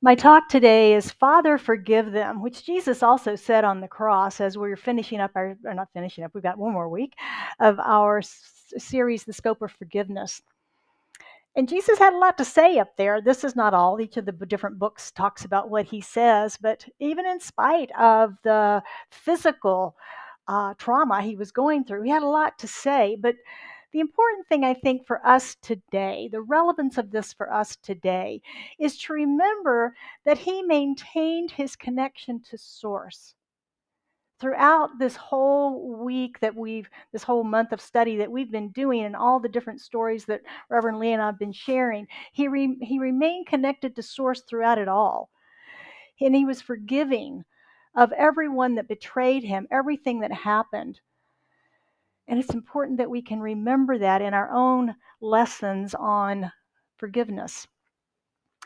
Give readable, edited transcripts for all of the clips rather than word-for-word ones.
My talk today is Father, forgive them, which Jesus also said on the cross as we were finishing up or not finishing up, we've got one more week of our series, The Scope of Forgiveness. And Jesus had a lot to say up there. This is not all. Each of the different books talks about what he says, but even in spite of the physical trauma he was going through, he had a lot to say. But the important thing, I think, for us today, the relevance of this for us today, is to remember that he maintained his connection to Source throughout this whole week this whole month of study that we've been doing, and all the different stories that Reverend Lee and I have been sharing. He remained connected to Source throughout it all, and he was forgiving of everyone that betrayed him, everything that happened. And it's important that we can remember that in our own lessons on forgiveness.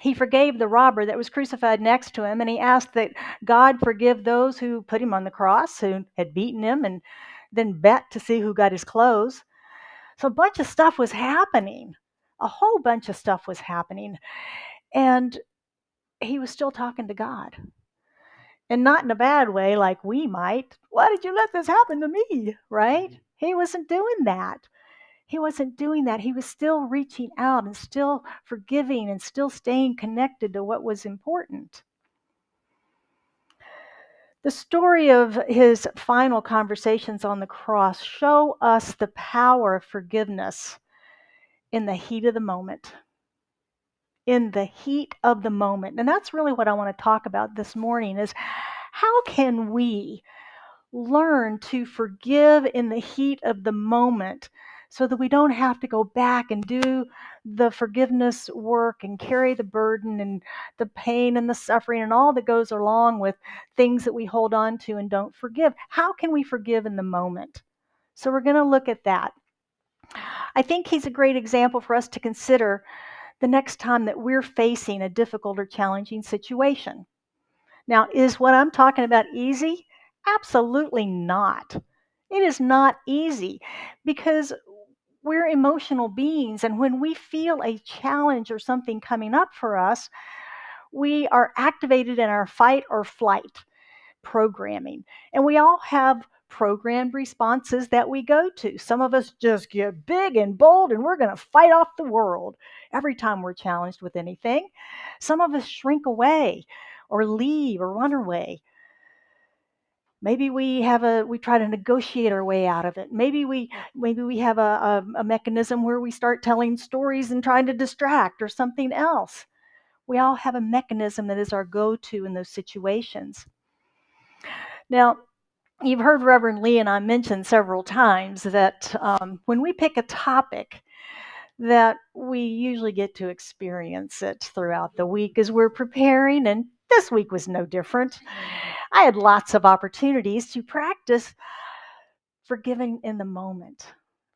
He forgave the robber that was crucified next to him, and he asked that God forgive those who put him on the cross, who had beaten him, and then bet to see who got his clothes. So a bunch of stuff was happening. A whole bunch of stuff was happening. And he was still talking to God. And not in a bad way like we might. Why did you let this happen to me? Right? He wasn't doing that. He wasn't doing that. He was still reaching out and still forgiving and still staying connected to what was important. The story of his final conversations on the cross show us the power of forgiveness in the heat of the moment. In the heat of the moment. And that's really what I want to talk about this morning is how can we learn to forgive in the heat of the moment so that we don't have to go back and do the forgiveness work and carry the burden and the pain and the suffering and all that goes along with things that we hold on to and don't forgive. How can we forgive in the moment? So we're going to look at that. I think he's a great example for us to consider the next time that we're facing a difficult or challenging situation. Now, is what I'm talking about easy? Absolutely not. It is not easy because we're emotional beings, and when we feel a challenge or something coming up for us, we are activated in our fight or flight programming. And we all have programmed responses that we go to. Some of us just get big and bold and we're going to fight off the world every time we're challenged with anything. Some of us shrink away or leave or run away. Maybe we try to negotiate our way out of it. Maybe we have a mechanism where we start telling stories and trying to distract or something else. We all have a mechanism that is our go-to in those situations. Now, you've heard Reverend Lee and I mention several times that when we pick a topic, that we usually get to experience it throughout the week as we're preparing, and this week was no different. I had lots of opportunities to practice forgiving in the moment.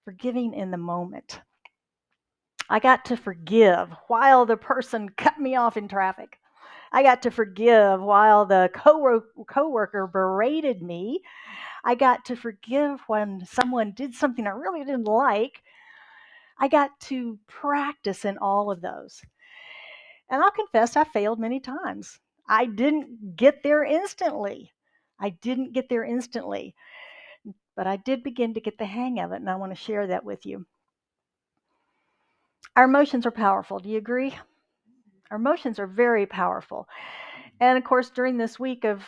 Forgiving in the moment. I got to forgive while the person cut me off in traffic. I got to forgive while the coworker berated me. I got to forgive when someone did something I really didn't like. I got to practice in all of those. And I'll confess, I failed many times. I didn't get there instantly. I didn't get there instantly, but I did begin to get the hang of it, and I want to share that with you. Our emotions are powerful. Do you agree? Our emotions are very powerful. And of course, during this week of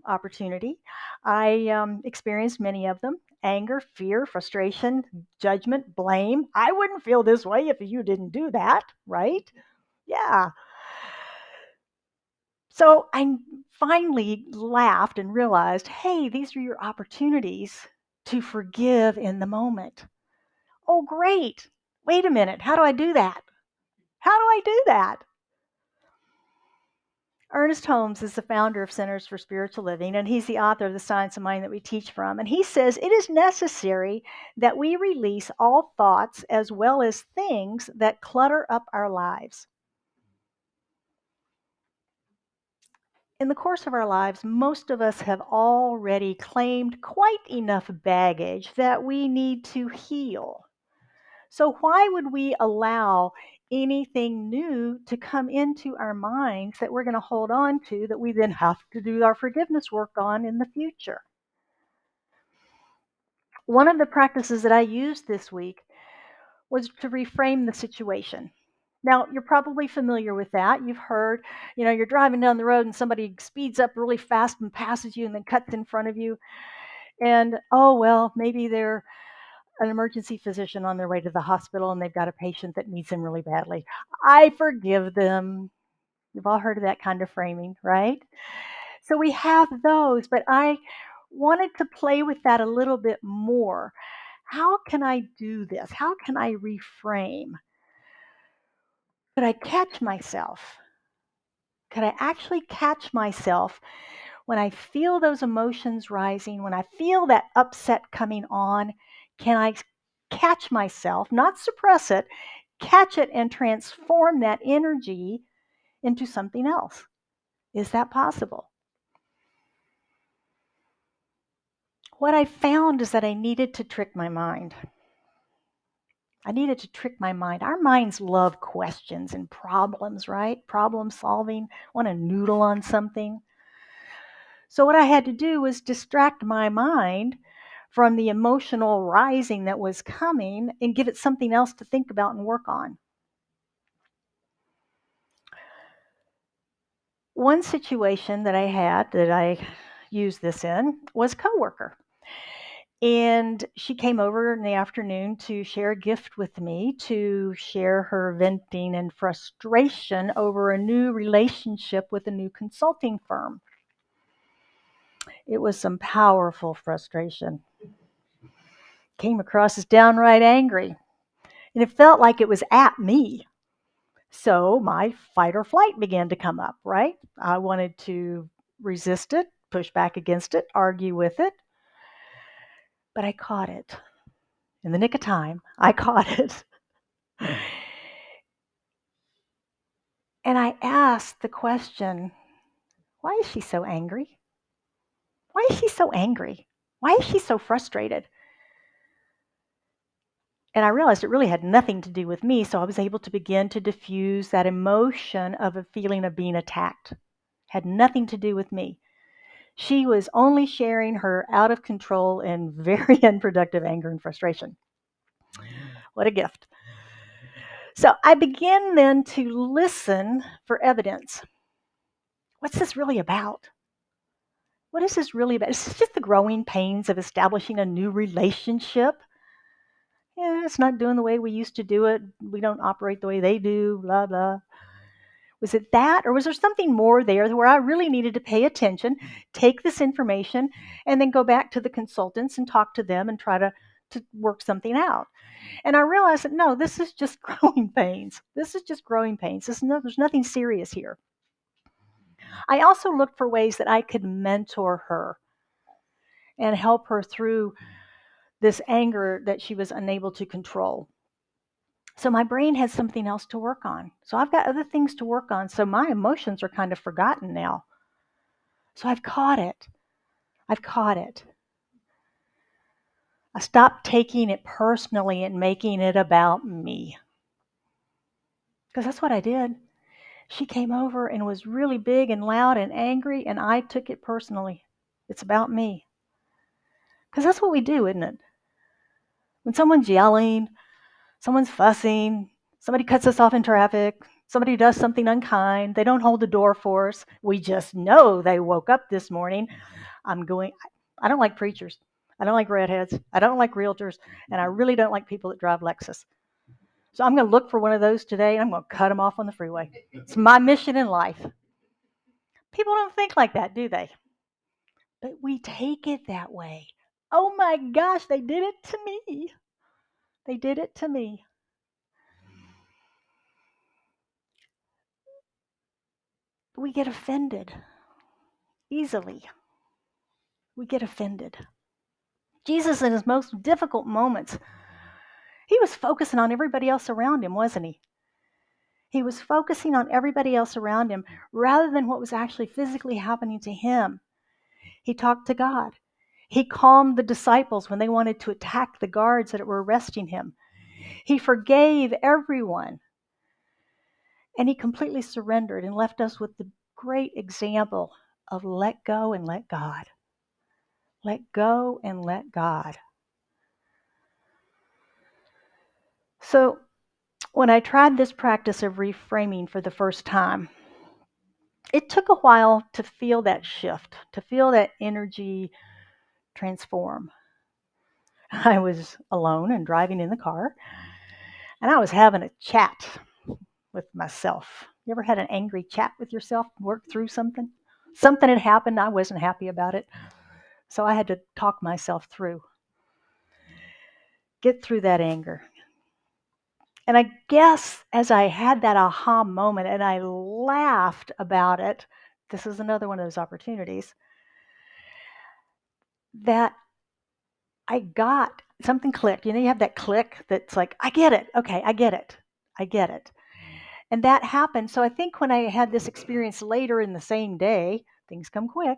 opportunity, I experienced many of them: anger, fear, frustration, judgment, blame. I wouldn't feel this way if you didn't do that, right? Yeah. So I finally laughed and realized, hey, these are your opportunities to forgive in the moment. Oh, great. Wait a minute. How do I do that? How do I do that? Ernest Holmes is the founder of Centers for Spiritual Living, and he's the author of The Science of Mind that we teach from. And he says it is necessary that we release all thoughts as well as things that clutter up our lives. In the course of our lives, most of us have already claimed quite enough baggage that we need to heal. So, why would we allow anything new to come into our minds that we're going to hold on to that we then have to do our forgiveness work on in the future. One of the practices that I used this week was to reframe the situation. Now, you're probably familiar with that. You've heard, you're driving down the road and somebody speeds up really fast and passes you and then cuts in front of you. And, oh, well, maybe they're an emergency physician on their way to the hospital and they've got a patient that needs them really badly. I forgive them. You've all heard of that kind of framing, right? So we have those, but I wanted to play with that a little bit more. How can I do this? How can I reframe? Could I catch myself? Could I actually catch myself when I feel those emotions rising, when I feel that upset coming on? Can I catch myself, not suppress it, catch it and transform that energy into something else? Is that possible? What I found is that I needed to trick my mind. I needed to trick my mind. Our minds love questions and problems, right? Problem solving, want to noodle on something. So what I had to do was distract my mind from the emotional rising that was coming and give it something else to think about and work on. One situation that I had that I used this in was a coworker. And she came over in the afternoon to share a gift with me, to share her venting and frustration over a new relationship with a new consulting firm. It was some powerful frustration. Came across as downright angry, and it felt like it was at me. So my fight or flight began to come up, right? I wanted to resist it, push back against it, argue with it, but I caught it. In the nick of time, I caught it. And I asked the question, why is she so angry? Why is she so angry? Why is she so frustrated? And I realized it really had nothing to do with me, so I was able to begin to diffuse that emotion of a feeling of being attacked. Had nothing to do with me. She was only sharing her out of control and very unproductive anger and frustration. What a gift. So I began then to listen for evidence. What's this really about? What is this really about? Is this just the growing pains of establishing a new relationship? Yeah, it's not doing the way we used to do it. We don't operate the way they do, blah, blah. Was it that, or was there something more there where I really needed to pay attention, take this information, and then go back to the consultants and talk to them and try to work something out? And I realized that no, this is just growing pains. This is just growing pains. There's nothing serious here. I also looked for ways that I could mentor her and help her through this anger that she was unable to control. So my brain has something else to work on. So I've got other things to work on. So my emotions are kind of forgotten now. So I've caught it. I've caught it. I stopped taking it personally and making it about me. Because that's what I did. She came over and was really big and loud and angry, and I took it personally. It's about me. Because that's what we do, isn't it? When someone's yelling, someone's fussing, somebody cuts us off in traffic, somebody does something unkind, they don't hold the door for us, we just know they woke up this morning. I don't like preachers. I don't like redheads. I don't like realtors. And I really don't like people that drive Lexus. So I'm going to look for one of those today and I'm going to cut them off on the freeway. It's my mission in life. People don't think like that, do they? But we take it that way. Oh my gosh, they did it to me. They did it to me. We get offended easily. We get offended. Jesus, in his most difficult moments, he was focusing on everybody else around him, wasn't he? He was focusing on everybody else around him rather than what was actually physically happening to him. He talked to God. He calmed the disciples when they wanted to attack the guards that were arresting him. He forgave everyone. And he completely surrendered and left us with the great example of let go and let God. Let go and let God. So when I tried this practice of reframing for the first time, it took a while to feel that shift, to feel that energy transform. I was alone and driving in the car, and I was having a chat with myself. You ever had an angry chat with yourself, work through something? Something had happened, I wasn't happy about it, so I had to talk myself through, get through that anger. And I guess as I had that aha moment and I laughed about it, this is another one of those opportunities, that I got something clicked. You know, you have that click that's like, I get it. Okay, I get it. I get it. And that happened. So I think when I had this experience later in the same day, things come quick,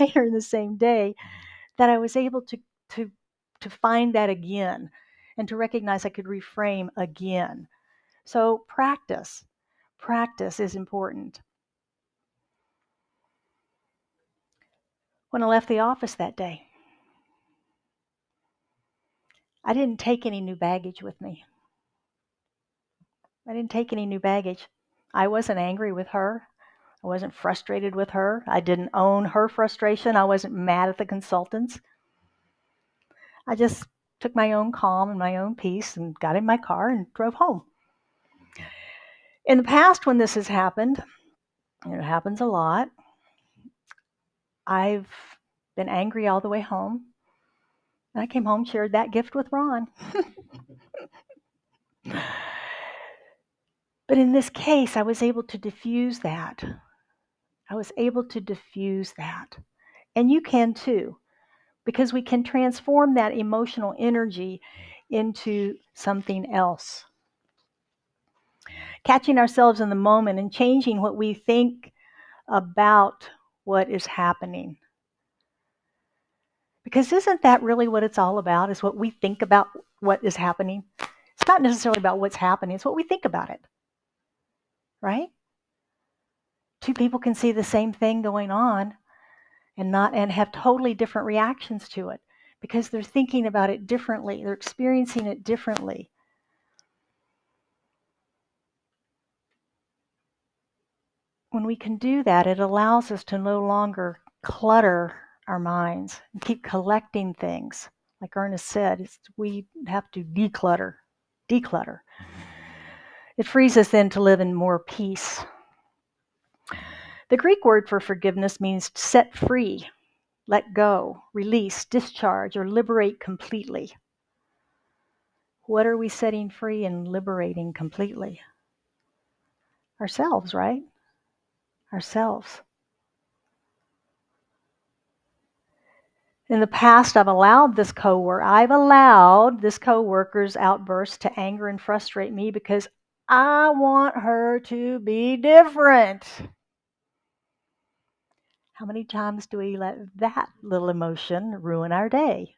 later in the same day, that I was able to to find that again and to recognize I could reframe again. So practice is important. When I left the office that day, I didn't take any new baggage with me. I didn't take any new baggage. I wasn't angry with her. I wasn't frustrated with her. I didn't own her frustration. I wasn't mad at the consultants. I just took my own calm and my own peace and got in my car and drove home. In the past, when this has happened, and it happens a lot, I've been angry all the way home. And I came home, shared that gift with Ron. But in this case, I was able to diffuse that. I was able to diffuse that. And you can too, because we can transform that emotional energy into something else. Catching ourselves in the moment and changing what we think about what is happening. Because isn't that really what it's all about, is what we think about what is happening? It's not necessarily about what's happening, it's what we think about it, right? Two people can see the same thing going on and have totally different reactions to it because they're thinking about it differently, they're experiencing it differently. When we can do that, it allows us to no longer clutter our minds and keep collecting things. Like Ernest said, we have to declutter. It frees us then to live in more peace. The Greek word for forgiveness means set free, let go, release, discharge, or liberate completely. What are we setting free and liberating completely? Ourselves, right? Ourselves. In the past, I've allowed this coworker's outburst to anger and frustrate me because I want her to be different. How many times do we let that little emotion ruin our day?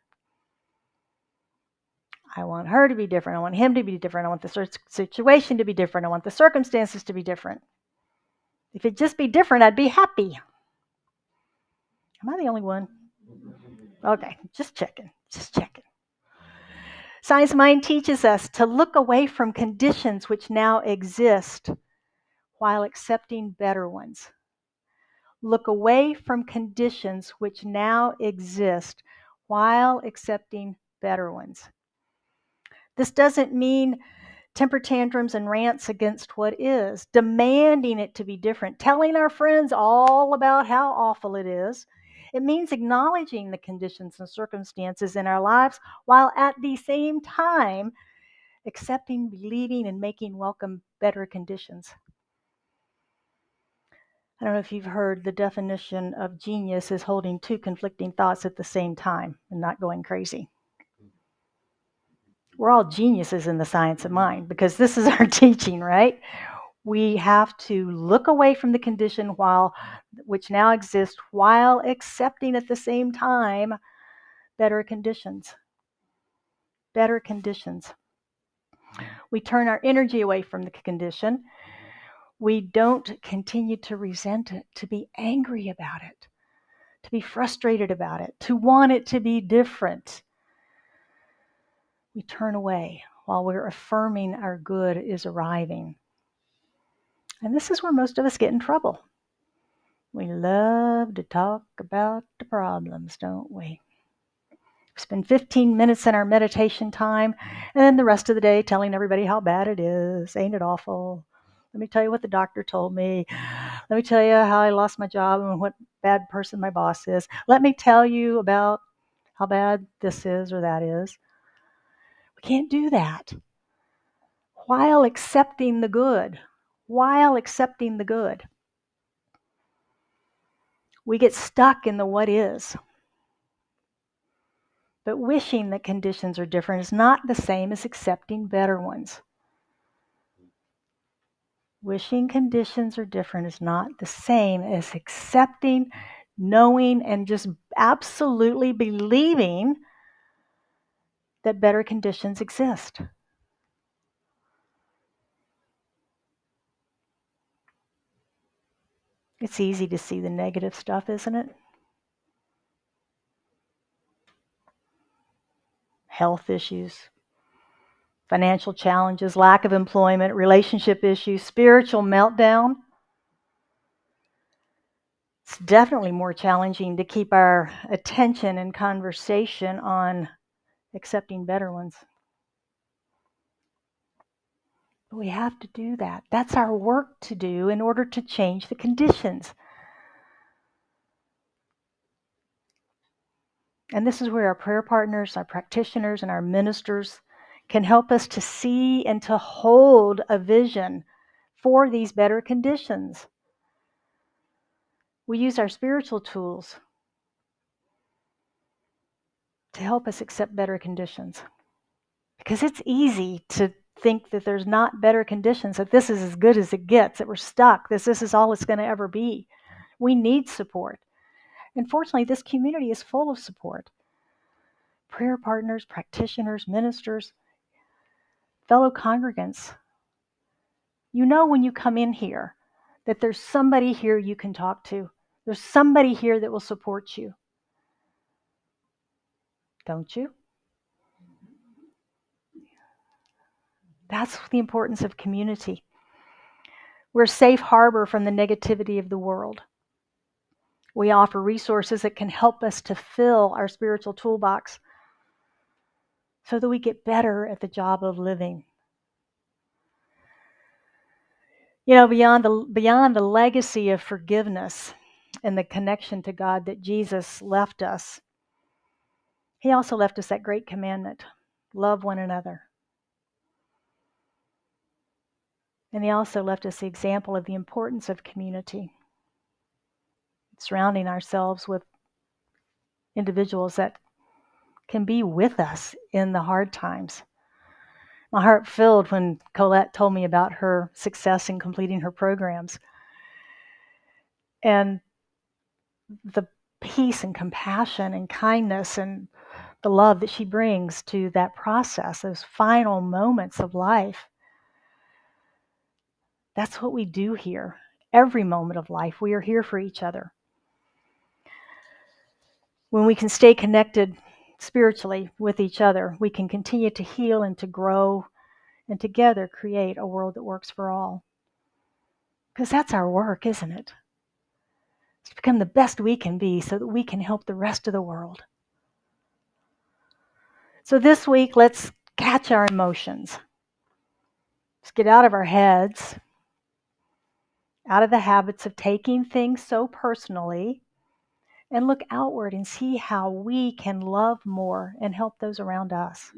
I want her to be different. I want him to be different. I want the situation to be different. I want the circumstances to be different. If it'd just be different, I'd be happy. Am I the only one? Okay, just checking. Science Mind teaches us to look away from conditions which now exist while accepting better ones. Look away from conditions which now exist while accepting better ones. This doesn't mean temper tantrums and rants against what is, demanding it to be different, telling our friends all about how awful it is. It means acknowledging the conditions and circumstances in our lives while at the same time accepting, believing, and making welcome better conditions. I don't know if you've heard the definition of genius is holding two conflicting thoughts at the same time and not going crazy. We're all geniuses in the science of mind because this is our teaching, right? We have to look away from the condition which now exists while accepting at the same time better conditions. Better conditions. We turn our energy away from the condition. We don't continue to resent it, to be angry about it, to be frustrated about it, to want it to be different. We turn away while we're affirming our good is arriving. And this is where most of us get in trouble. We love to talk about the problems, don't we? We spend 15 minutes in our meditation time, and then the rest of the day telling everybody how bad it is. Ain't it awful? Let me tell you what the doctor told me. Let me tell you how I lost my job and what bad person my boss is. Let me tell you about how bad this is or that is. We can't do that while accepting the good. While accepting the good. We get stuck in the what is. But wishing that conditions are different is not the same as accepting better ones. Wishing conditions are different is not the same as accepting, knowing, and just absolutely believing that better conditions exist. It's easy to see the negative stuff, isn't it? Health issues, financial challenges, lack of employment, relationship issues, spiritual meltdown. It's definitely more challenging to keep our attention and conversation on accepting better ones. But we have to do that. That's our work to do in order to change the conditions. And this is where our prayer partners, our practitioners, and our ministers can help us to see and to hold a vision for these better conditions. We use our spiritual tools to help us accept better conditions. Because it's easy to think that there's not better conditions, that this is as good as it gets, that we're stuck, this is all it's going to ever be. We need support. And fortunately, this community is full of support. Prayer partners, practitioners, ministers, fellow congregants. You know when you come in here that there's somebody here you can talk to. There's somebody here that will support you. Don't you? That's the importance of community. We're a safe harbor from the negativity of the world. We offer resources that can help us to fill our spiritual toolbox so that we get better at the job of living. You know, beyond the legacy of forgiveness and the connection to God that Jesus left us, He also left us that great commandment, love one another. And He also left us the example of the importance of community, surrounding ourselves with individuals that can be with us in the hard times. My heart filled when Colette told me about her success in completing her programs. And the peace and compassion and kindness and the love that she brings to that process, those final moments of life. That's what we do here. Every moment of life, we are here for each other. When we can stay connected spiritually with each other, we can continue to heal and to grow and together create a world that works for all. Because that's our work, isn't it? It's to become the best we can be so that we can help the rest of the world. So this week, let's catch our emotions. Let's get out of our heads, out of the habits of taking things so personally, and look outward and see how we can love more and help those around us.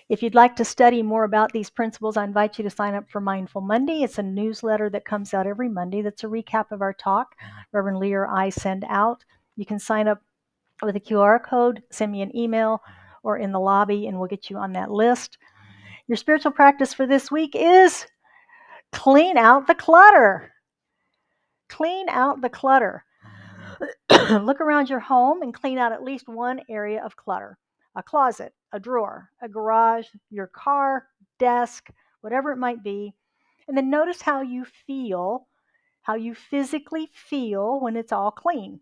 If you'd like to study more about these principles, I invite you to sign up for Mindful Monday. It's a newsletter that comes out every Monday that's a recap of our talk Reverend Lee or I send out. You can sign up with a QR code, send me an email, or in the lobby, and we'll get you on that list. Your spiritual practice for this week is clean out the clutter. Clean out the clutter. Look around your home and clean out at least one area of clutter. A closet, a drawer, a garage, your car, desk, whatever it might be. And then notice how you feel, how you physically feel when it's all clean.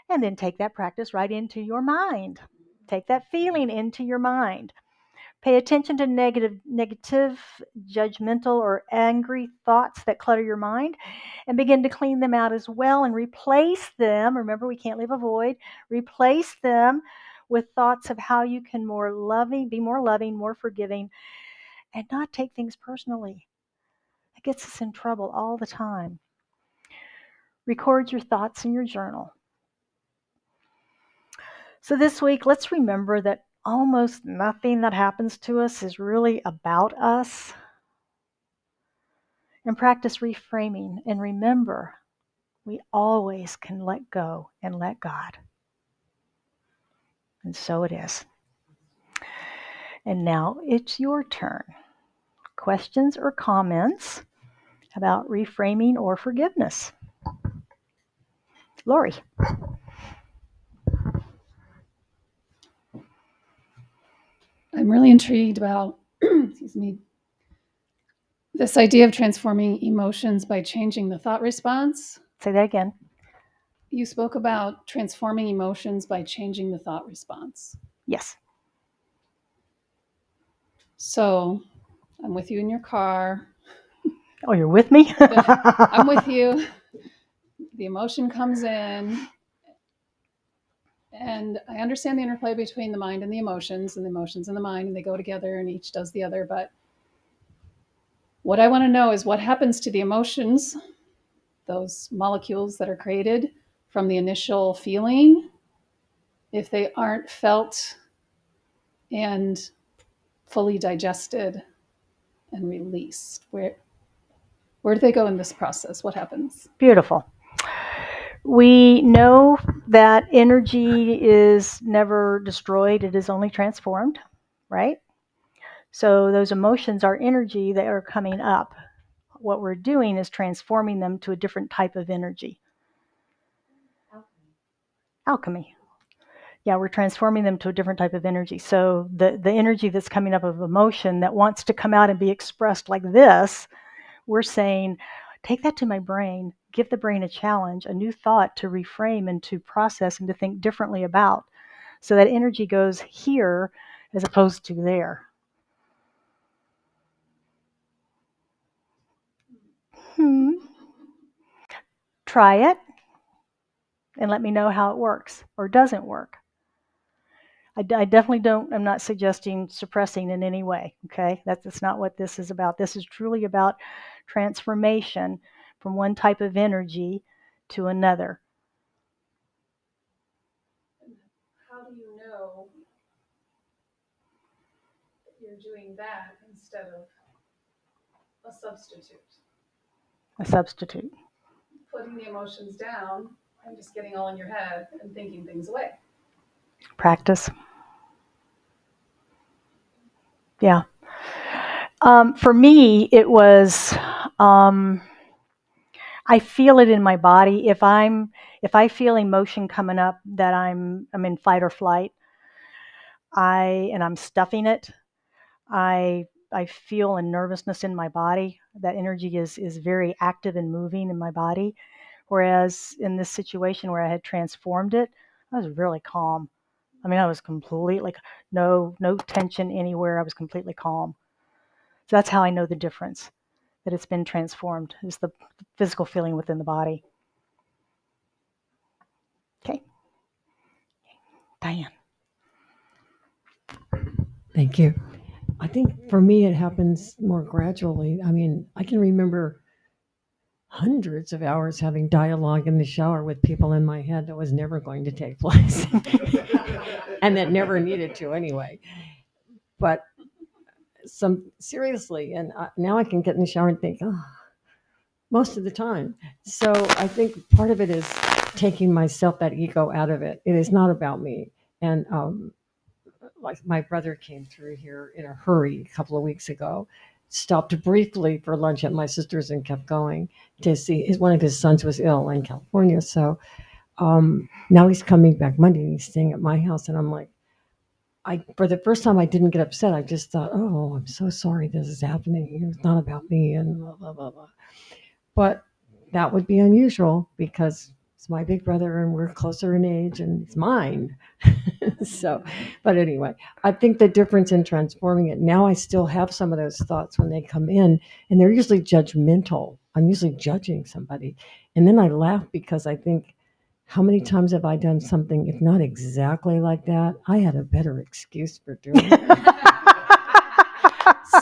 And then take that practice right into your mind. Take that feeling into your mind. Pay attention to negative, judgmental, or angry thoughts that clutter your mind and begin to clean them out as well and replace them. Remember, we can't leave a void. Replace them with thoughts of how you can be more loving, more forgiving, and not take things personally. It gets us in trouble all the time. Record your thoughts in your journal. So this week, let's remember that almost nothing that happens to us is really about us. And practice reframing. And remember, we always can let go and let God. And so it is. And now it's your turn. Questions or comments about reframing or forgiveness? Lori. I'm really intrigued about, excuse me, this idea of transforming emotions by changing the thought response. Say that again. You spoke about transforming emotions by changing the thought response. Yes. So I'm with you in your car. Oh, you're with me? I'm with you. The emotion comes in. And I understand the interplay between the mind and the emotions and the mind, and they go together and each does the other. But what I want to know is what happens to the emotions, those molecules that are created from the initial feeling, if they aren't felt and fully digested and released. Where do they go in this process? What happens? Beautiful. We know that energy is never destroyed, it is only transformed, right? So those emotions are energy that are coming up. What we're doing is transforming them to a different type of energy. Alchemy. Yeah, we're transforming them to a different type of energy. So the energy that's coming up of emotion that wants to come out and be expressed like this, we're saying, take that to my brain, give the brain a challenge, a new thought to reframe and to process and to think differently about. So that energy goes here as opposed to there. Try it and let me know how it works or doesn't work. I definitely don't, I'm not suggesting suppressing in any way, okay? That's not what this is about. This is truly about transformation from one type of energy to another. How do you know that you're doing that instead of a substitute? A substitute. Putting the emotions down and just getting all in your head and thinking things away. Practice. Yeah. For me, it was, I feel it in my body. If I feel emotion coming up that I'm in fight or flight, and I'm stuffing it, I feel a nervousness in my body. That energy is very active and moving in my body. Whereas in this situation where I had transformed it, I was really calm. I mean, I was completely no tension anywhere. I was completely calm. So that's how I know the difference, that it's been transformed, is the physical feeling within the body. Okay. Diane. Thank you. I think for me, it happens more gradually. I mean, I can remember hundreds of hours having dialogue in the shower with people in my head that was never going to take place and that never needed to anyway. But seriously, and now I can get in the shower and think, oh, most of the time. So I think part of it is taking myself, that ego out of it. It is not about me. And like my brother came through here in a hurry a couple of weeks ago, stopped briefly for lunch at my sister's and kept going to see one of his sons was ill in California. So now he's coming back Monday and he's staying at my house. And I'm like, for the first time, I didn't get upset. I just thought, oh, I'm so sorry this is happening. It's not about me and blah, blah, blah, blah. But that would be unusual because it's my big brother and we're closer in age and it's mine. So, but anyway, I think the difference in transforming it, now I still have some of those thoughts when they come in, and they're usually judgmental. I'm usually judging somebody. And then I laugh because I think, how many times have I done something, if not exactly like that, I had a better excuse for doing it.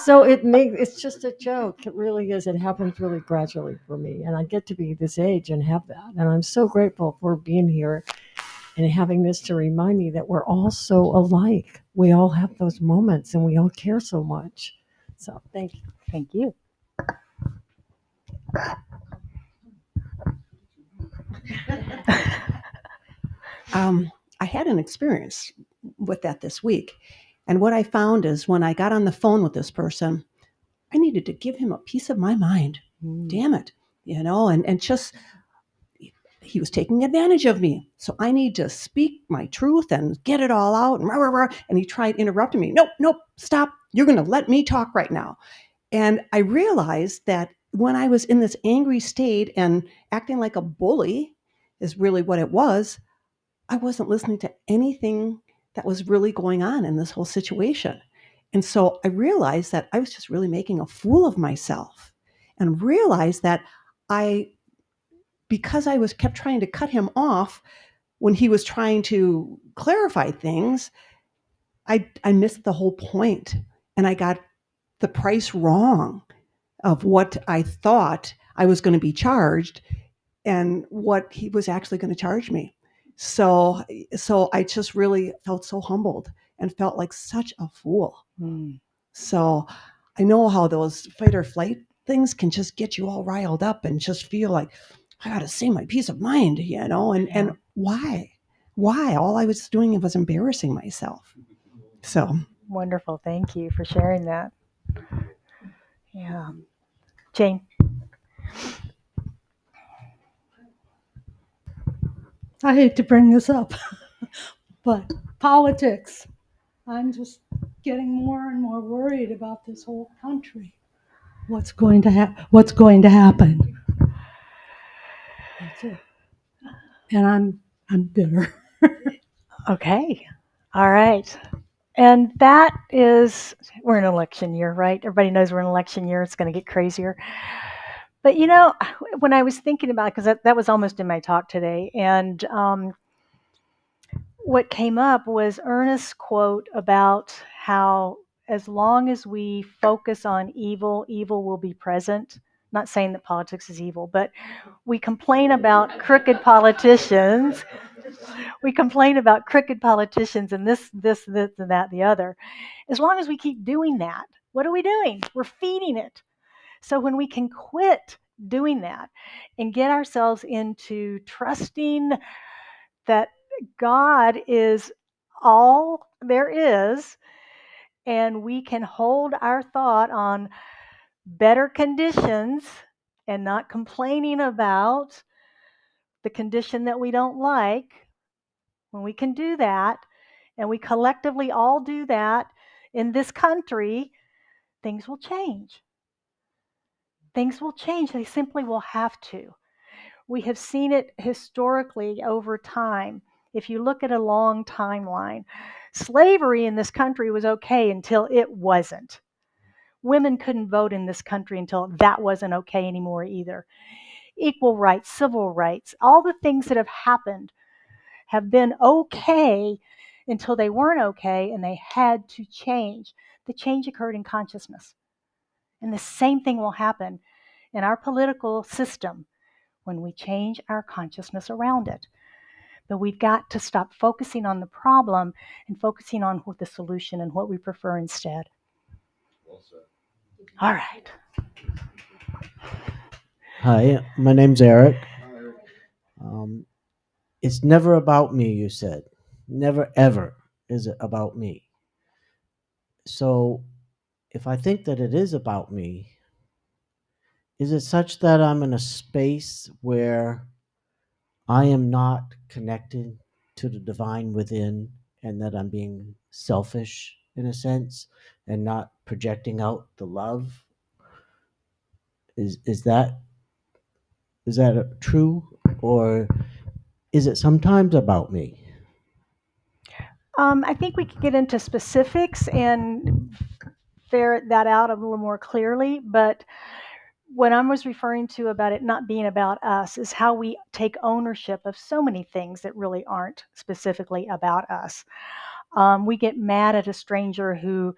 So it's just a joke. It really is. It happens really gradually for me. And I get to be this age and have that. And I'm so grateful for being here and having this to remind me that we're all so alike. We all have those moments and we all care so much. So thank you. Thank you. I had an experience with that this week. And what I found is when I got on the phone with this person, I needed to give him a piece of my mind. Damn it. And just, he was taking advantage of me. So I need to speak my truth and get it all out. And, rah, rah, rah. And he tried interrupting me. Nope, stop. You're going to let me talk right now. And I realized that when I was in this angry state and acting like a bully is really what it was, I wasn't listening to anything that was really going on in this whole situation. And so I realized that I was just really making a fool of myself and realized that because I was kept trying to cut him off when he was trying to clarify things, I missed the whole point and I got the price wrong of what I thought I was going to be charged and what he was actually going to charge me. So I just really felt so humbled and felt like such a fool. So I know how those fight or flight things can just get you all riled up and just feel like I got to save my peace of mind, and why? All I was doing was embarrassing myself. So Wonderful. Thank you for sharing that. Yeah. Jane. I hate to bring this up, but politics. I'm just getting more and more worried about this whole country. What's going to happen? That's it. And I'm bitter. Okay. All right. And that is, we're in election year, right? Everybody knows we're in election year. It's going to get crazier. But when I was thinking about it, because that was almost in my talk today, and what came up was Ernest's quote about how as long as we focus on evil, evil will be present. Not saying that politics is evil, but we complain about crooked politicians. We complain about crooked politicians and this, and that, the other. As long as we keep doing that, what are we doing? We're feeding it. So when we can quit doing that and get ourselves into trusting that God is all there is, and we can hold our thought on better conditions and not complaining about the condition that we don't like, when we can do that, and we collectively all do that in this country, things will change. Things will change. They simply will have to. We have seen it historically over time. If you look at a long timeline, slavery in this country was okay until it wasn't. Women couldn't vote in this country until that wasn't okay anymore either. Equal rights, civil rights, all the things that have happened have been okay until they weren't okay and they had to change. The change occurred in consciousness. And the same thing will happen in our political system when we change our consciousness around it. But we've got to stop focusing on the problem and focusing on what the solution and what we prefer instead. Well said. All right. Hi, my name's Eric. It's never about me, you said. Never, ever is it about me. So if I think that it is about me, is it such that I'm in a space where I am not connected to the divine within and that I'm being selfish in a sense and not projecting out the love? Is that true, or is it sometimes about me? I think we could get into specifics and ferret that out a little more clearly, but what I was referring to about it not being about us is how we take ownership of so many things that really aren't specifically about us. We get mad at a stranger who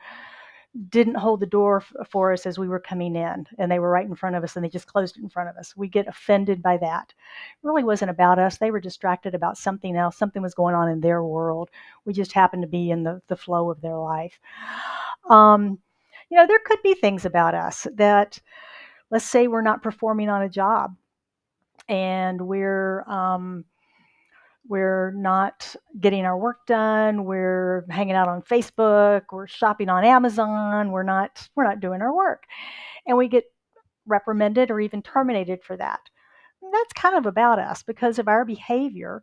didn't hold the door for us as we were coming in, and they were right in front of us and they just closed it in front of us. We get offended by that. It really wasn't about us. They were distracted about something else. Something was going on in their world. We just happened to be in the flow of their life. Um, there could be things about us that, let's say we're not performing on a job and we're not getting our work done, we're hanging out on Facebook, we're shopping on Amazon, we're not doing our work, and we get reprimanded or even terminated for that. That's kind of about us. Because of our behavior,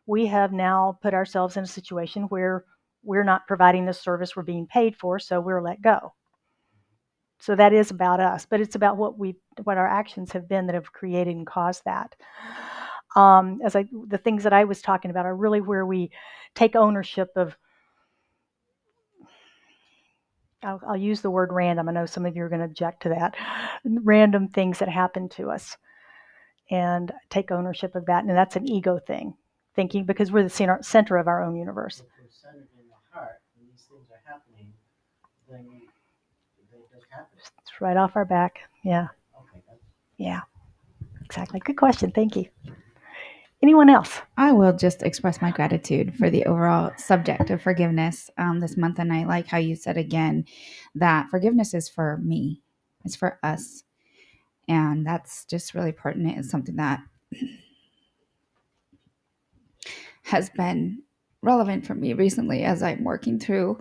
we have now put ourselves in a situation where we're not providing the service we're being paid for, so we're let go. So that is about us, but it's about what our actions have been that have created and caused that. The things that I was talking about are really where we take ownership of. I'll use the word random. I know some of you are going to object to that. Random things that happen to us, and take ownership of that, and that's an ego thing, thinking because we're the center of our own universe. If we're centered in the heart and these things are happening, then they just happen. It's right off our back. Yeah. Okay. Yeah. Exactly. Good question. Thank you. Anyone else? I will just express my gratitude for the overall subject of forgiveness this month. And I like how you said again that forgiveness is for me, it's for us. And that's just really pertinent. It's something that has been relevant for me recently as I'm working through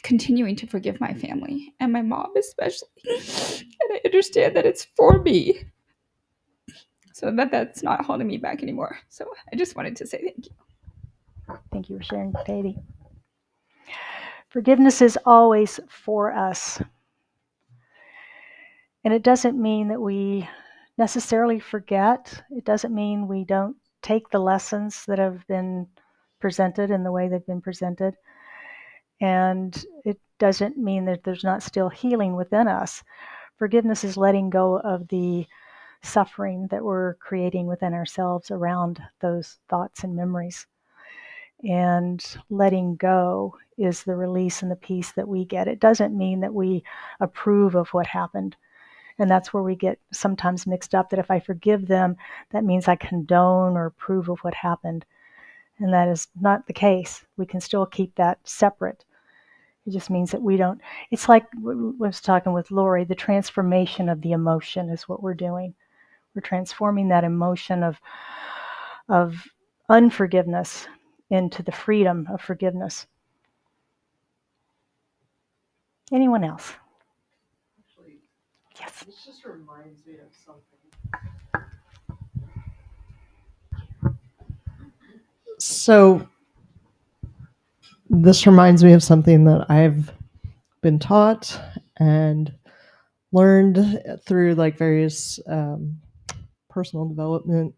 continuing to forgive my family and my mom, especially. And I understand that it's for me, so that's not holding me back anymore. So I just wanted to say thank you. Thank you for sharing, Katie. Forgiveness is always for us. And it doesn't mean that we necessarily forget. It doesn't mean we don't take the lessons that have been presented in the way they've been presented. And it doesn't mean that there's not still healing within us. Forgiveness is letting go of the suffering that we're creating within ourselves around those thoughts and memories. And letting go is the release and the peace that we get. It doesn't mean that we approve of what happened. And that's where we get sometimes mixed up, that if I forgive them, that means I condone or approve of what happened. And that is not the case. We can still keep that separate. It just means that we don't. It's like I was talking with Lori, the transformation of the emotion is what we're doing. We're transforming that emotion of unforgiveness into the freedom of forgiveness. Anyone else? Yes. This just reminds me of something. So, this reminds me of something that I've been taught and learned through like various personal development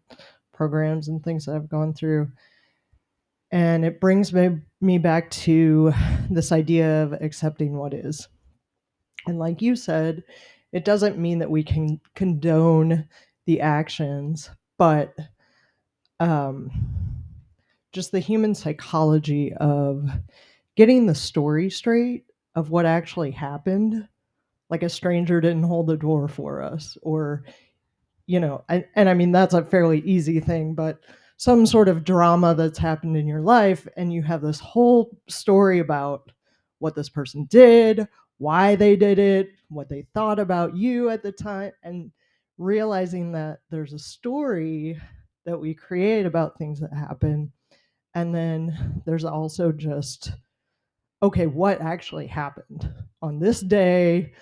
programs and things that I've gone through. And it brings me back to this idea of accepting what is. And like you said, it doesn't mean that we can condone the actions, but um, just the human psychology of getting the story straight of what actually happened. Like a stranger didn't hold the door for us, or and I mean that's a fairly easy thing, but some sort of drama that's happened in your life and you have this whole story about what this person did, why they did it, what they thought about you at the time, and realizing that there's a story that we create about things that happen. And then there's also just, okay, what actually happened on this day?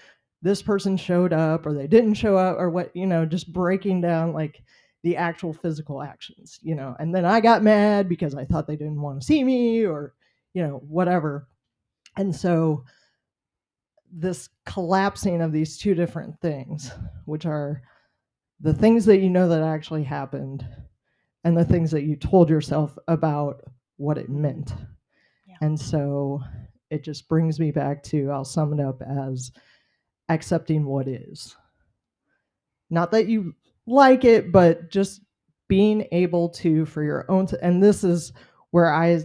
This person showed up or they didn't show up, or what, just breaking down like the actual physical actions, and then I got mad because I thought they didn't want to see me or, whatever. And so this collapsing of these two different things, which are the things that that actually happened and the things that you told yourself about what it meant. Yeah. And so it just brings me back to, I'll sum it up as accepting what is. Not that you like it, but just being able to, for your own, and this is where I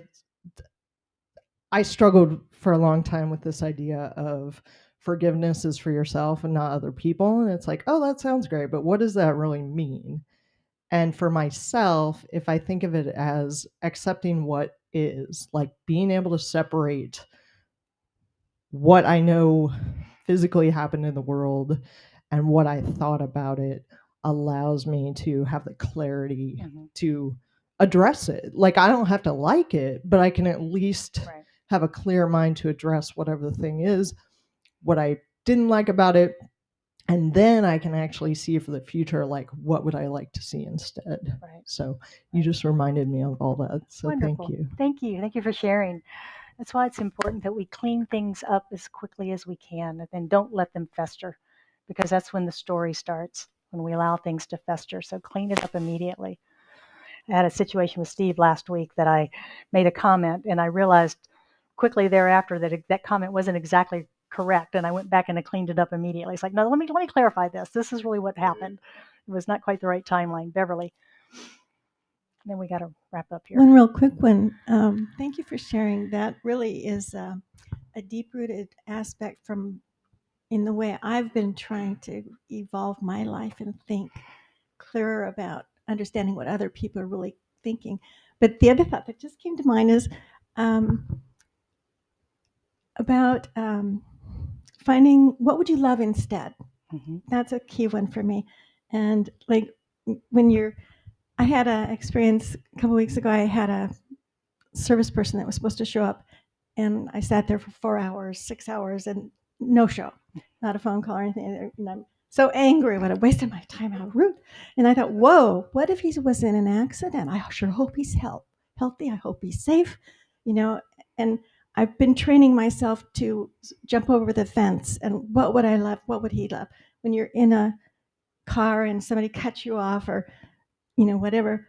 struggled for a long time with this idea of forgiveness is for yourself and not other people. And it's like, oh, that sounds great, but what does that really mean? And for myself, if I think of it as accepting what is, like being able to separate what I know physically happened in the world and what I thought about it, allows me to have the clarity to address it. Like, I don't have to like it, but I can at least Right. have a clear mind to address whatever the thing is, what I didn't like about it, and then I can actually see for the future, like, what would I like to see instead. Right. So you just reminded me of all that. So Wonderful. thank you. Thank you. Thank you for sharing. That's why it's important that we clean things up as quickly as we can and then don't let them fester, because that's when the story starts, when we allow things to fester. So clean it up immediately. I had a situation with Steve last week that I made a comment, and I realized quickly thereafter that that comment wasn't exactly correct, and I went back and I cleaned it up immediately. It's like, no, let me clarify this. This is really what happened. It was not quite the right timeline. Beverly. And then we got to wrap up here. One real quick one. Thank you for sharing. That really is a deep-rooted aspect from in the way I've been trying to evolve my life and think clearer about understanding what other people are really thinking. But the other thought that just came to mind is about finding what would you love instead. That's a key one for me. And like when I had an experience a couple weeks ago. I had a service person that was supposed to show up, and I sat there for 4 hours, 6 hours, and no show, not a phone call or anything. And I'm so angry when I wasted my time out rude. And I thought, whoa, what if he was in an accident? I sure hope he's healthy. I hope he's safe, and I've been training myself to jump over the fence. And what would I love? What would he love? When you're in a car and somebody cuts you off or, whatever,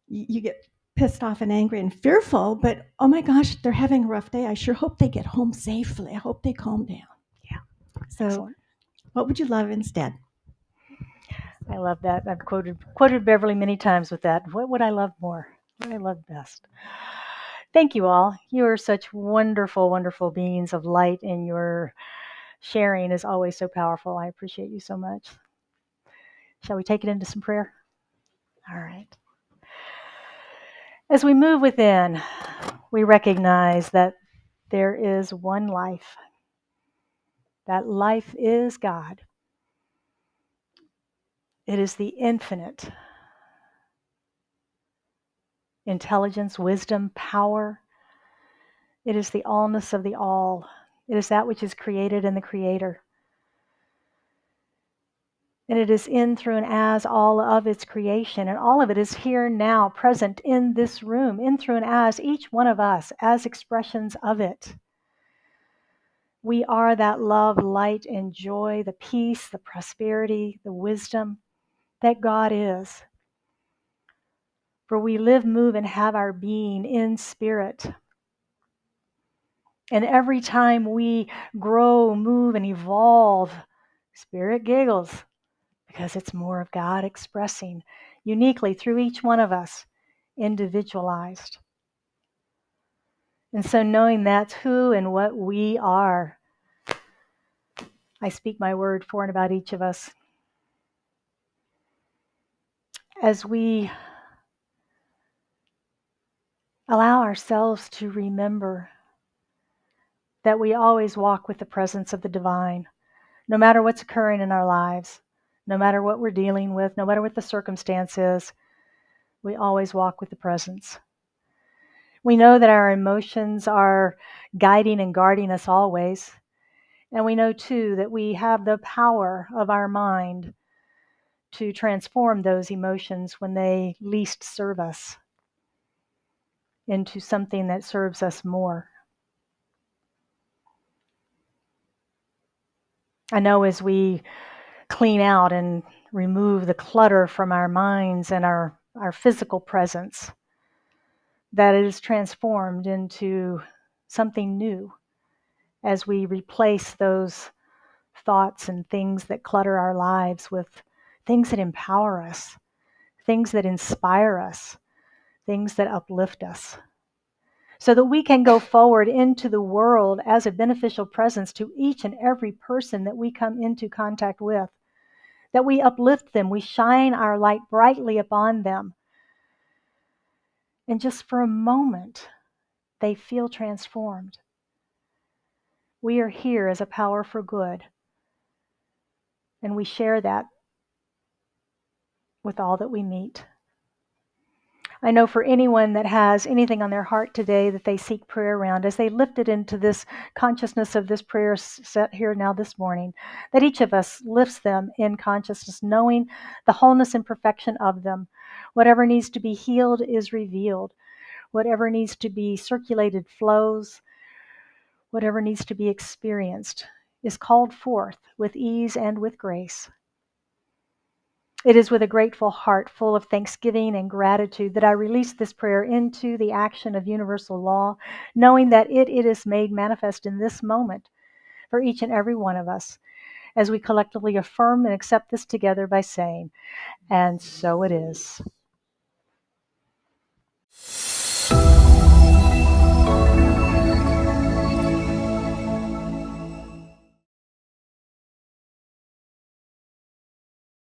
you get pissed off and angry and fearful, but oh my gosh, they're having a rough day. I sure hope they get home safely. I hope they calm down. Yeah. So, Excellent. What would you love instead? I love that. I've quoted Beverly many times with that. What would I love more? What I love best. Thank you all. You are such wonderful, wonderful beings of light, and your sharing is always so powerful. I appreciate you so much. Shall we take it into some prayer? All right. As we move within, we recognize that there is one life. That life is God. It is the infinite intelligence, wisdom, power. It is the allness of the all. It is that which is created in the Creator. And it is in, through, and as all of its creation. And all of it is here now, present in this room, in, through, and as each one of us, as expressions of it. We are that love, light, and joy, the peace, the prosperity, the wisdom that God is. For we live, move, and have our being in spirit. And every time we grow, move, and evolve, spirit giggles because it's more of God expressing uniquely through each one of us, individualized. And so knowing that's who and what we are, I speak my word for and about each of us. As we allow ourselves to remember that we always walk with the presence of the divine, no matter what's occurring in our lives, no matter what we're dealing with, no matter what the circumstance is, we always walk with the presence. We know that our emotions are guiding and guarding us always. And we know too that we have the power of our mind to transform those emotions when they least serve us into something that serves us more. I know as we clean out and remove the clutter from our minds and our physical presence, that it is transformed into something new as we replace those thoughts and things that clutter our lives with things that empower us, things that inspire us, things that uplift us, so that we can go forward into the world as a beneficial presence to each and every person that we come into contact with, that we uplift them, we shine our light brightly upon them. And just for a moment, they feel transformed. We are here as a power for good, and we share that with all that we meet. I know for anyone that has anything on their heart today that they seek prayer around, as they lift it into this consciousness of this prayer set here now this morning, that each of us lifts them in consciousness, knowing the wholeness and perfection of them. Whatever needs to be healed is revealed. Whatever needs to be circulated flows. Whatever needs to be experienced is called forth with ease and with grace. It is with a grateful heart full of thanksgiving and gratitude that I release this prayer into the action of universal law, knowing that it is made manifest in this moment for each and every one of us, as we collectively affirm and accept this together by saying, and so it is.